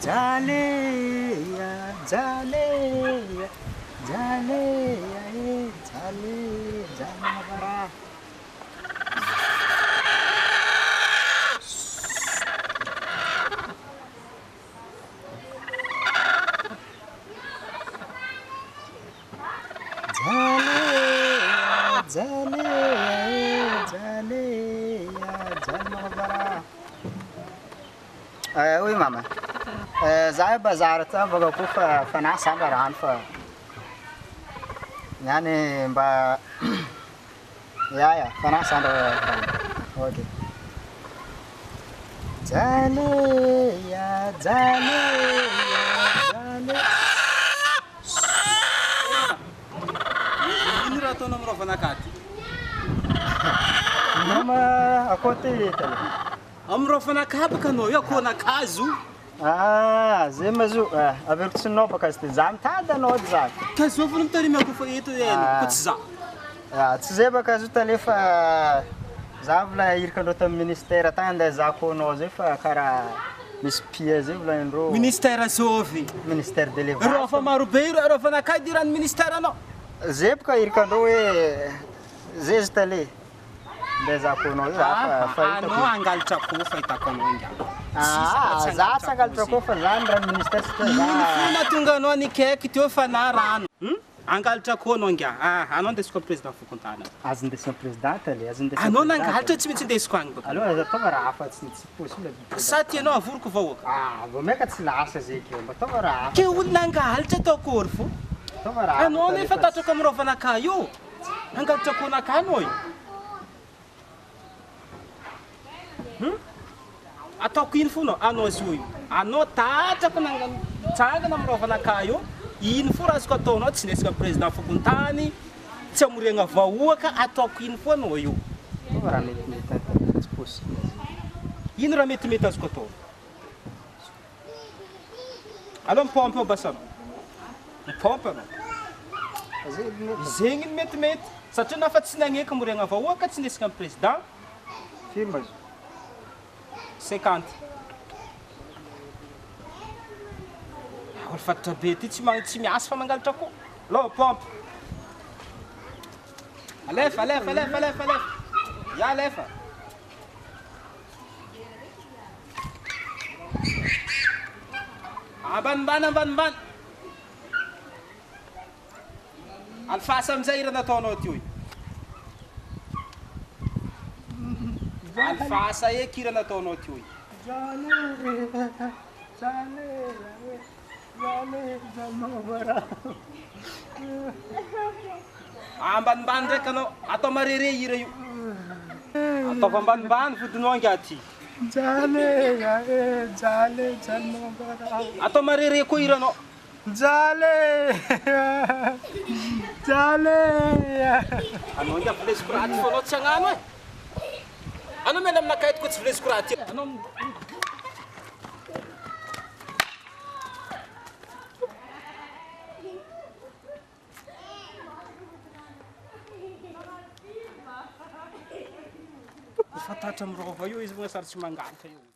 Jaleya, jaleya, jaleya, jale, janabara. Jaleya, jaleya, jaleya, janabara. Oi mama. Zay bazar ta baga ku fa na sagaran fa. Yani mba ya fa na sagaran. Okay. Jaleya, jaleya, jale. Inura to namro Am'Lakarty. Mama akote tala. Amro Am'Lakarty kanao io ko nakazo. Zay mazo avertsinao baka sy za mitada anao za. Kazo fô mitarimiako fa eto eno ko tsy za. Tsy zay baka zo talefa za vola irikandreo tamin'ny ministère tagny andeha zako anao zay fa karaha misy pia zay volaindreo. Ministère zovy. Ministère de Rô l'élevage. fa maro be ro Am'Lakarty iran'ny ministère anao. Zay baka irikandreo hoe zay zo tale. Andeha zako anao za fa Anao angalatra ko fa hitako anao ingamba. za tsy angalatra koa fa zany raha ministère sy za. Fona tonga anao nikaiky teo fa na rano. Angalatra ko anao inga. Anao ndesiko président fokontana. Azo ndesina président tale, azo ndesina. Anao nangalatra tsy maintsy ndesiko agny baka. Alors za tonga raha hafa tsy possible. Sa tianao avoroko vahoaka. Vao meka tsy lasa zay keo, mba tonga raha hafa. Ke olona angalatra tao akory fô. Tonga raha hafa. Anao nefa tatraka amin'ny Am'Lakarty io. Angalatra ko anaka anao io. Ataoko ino fô anao zo io. Anao tatraka nangitsangana amin'ny Am'Lakarty io. Ino fô raha azoko ataonao tsy ndesika président fokontany. Tsy amoriagna vahoaka ataoko ino fô anao io. Tonga raha metimety tsy possible. Ino raha metimety azoko atao? Alô mipômpy ao basa anao. Mipômpy anao. Zegny ny metimety. Satria nafa tsy nagneka amoriagna vahoaka tsy ndesika amin'ny président. Firma zo. 50. Olo fatatra be ty tsy miasa fa mangalatra ko. Alô pompe. Alefa. Ya alefa. Ambanimbany. Alfasa amizay raha nataonao ty io. Alfasa eky raha nataonao ty io. Ambanimbany ndraiky anao, atao marere hira io. Ataova ambanimbany vodinao angaty. Atao marere koa hira anao. Anao inga vilesiko raha ty fô anao tsy agnano e. Anao mena Am'Lakarty koa tsy vilesiko raha ty. Anao fatatra amin'ny rova io izy voasary tsy mangalatra io.